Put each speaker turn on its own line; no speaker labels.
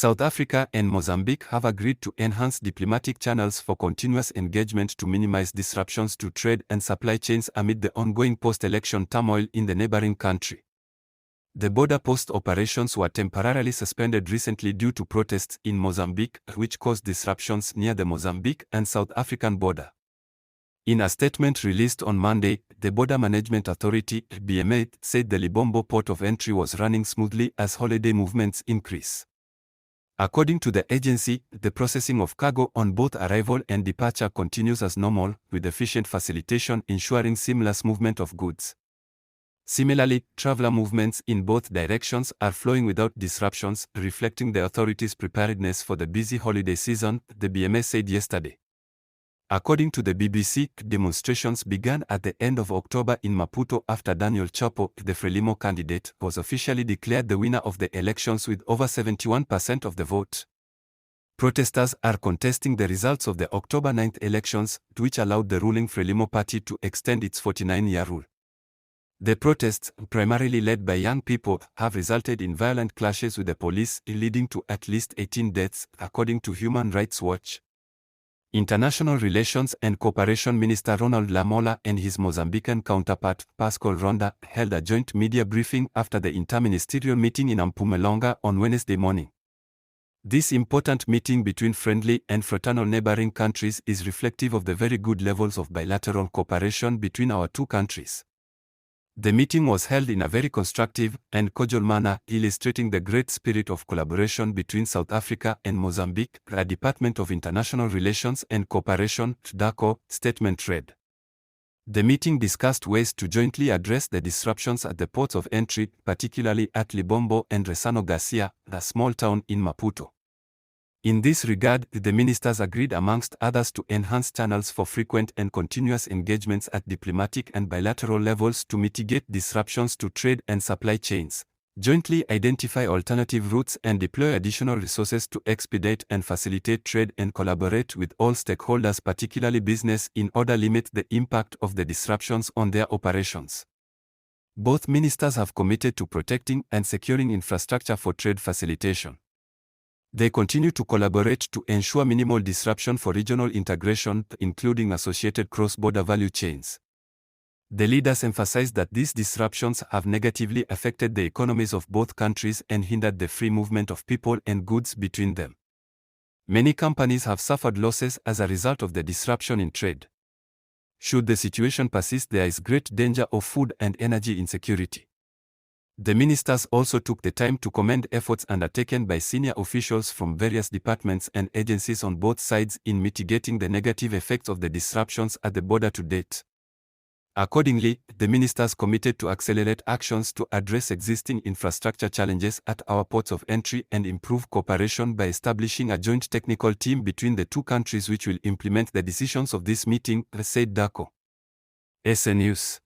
South Africa and Mozambique have agreed to enhance diplomatic channels for continuous engagement to minimize disruptions to trade and supply chains amid the ongoing post-election turmoil in the neighboring country. The border post operations were temporarily suspended recently due to protests in Mozambique, which caused disruptions near the Mozambique and South African border. In a statement released on Monday, the Border Management Authority (BMA) said the Libombo port of entry was running smoothly as holiday movements increase. According to the agency, the processing of cargo on both arrival and departure continues as normal, with efficient facilitation ensuring seamless movement of goods. Similarly, traveler movements in both directions are flowing without disruptions, reflecting the authorities' preparedness for the busy holiday season, the BMA said yesterday. According to the BBC, demonstrations began at the end of October in Maputo after Daniel Chapo, the Frelimo candidate, was officially declared the winner of the elections with over 71% of the vote. Protesters are contesting the results of the October 9 elections, which allowed the ruling Frelimo party to extend its 49-year rule. The protests, primarily led by young people, have resulted in violent clashes with the police, leading to at least 18 deaths, according to Human Rights Watch. International Relations and Cooperation Minister Ronald Lamola and his Mozambican counterpart, Pascal Ronda, held a joint media briefing after the interministerial meeting in Mpumalanga on Wednesday morning. This important meeting between friendly and fraternal neighboring countries is reflective of the very good levels of bilateral cooperation between our two countries. The meeting was held in a very constructive and cordial manner, illustrating the great spirit of collaboration between South Africa and Mozambique, a Department of International Relations and Cooperation (DACO) statement read. The meeting discussed ways to jointly address the disruptions at the ports of entry, particularly at Libombo and Ressano Garcia, a small town in Maputo. In this regard, the ministers agreed amongst others to enhance channels for frequent and continuous engagements at diplomatic and bilateral levels to mitigate disruptions to trade and supply chains, jointly identify alternative routes and deploy additional resources to expedite and facilitate trade and collaborate with all stakeholders, particularly business, in order to limit the impact of the disruptions on their operations. Both ministers have committed to protecting and securing infrastructure for trade facilitation. They continue to collaborate to ensure minimal disruption for regional integration, including associated cross-border value chains. The leaders emphasized that these disruptions have negatively affected the economies of both countries and hindered the free movement of people and goods between them. Many companies have suffered losses as a result of the disruption in trade. Should the situation persist, there is great danger of food and energy insecurity. The ministers also took the time to commend efforts undertaken by senior officials from various departments and agencies on both sides in mitigating the negative effects of the disruptions at the border to date. Accordingly, the ministers committed to accelerate actions to address existing infrastructure challenges at our ports of entry and improve cooperation by establishing a joint technical team between the two countries which will implement the decisions of this meeting, said DACO. SN News.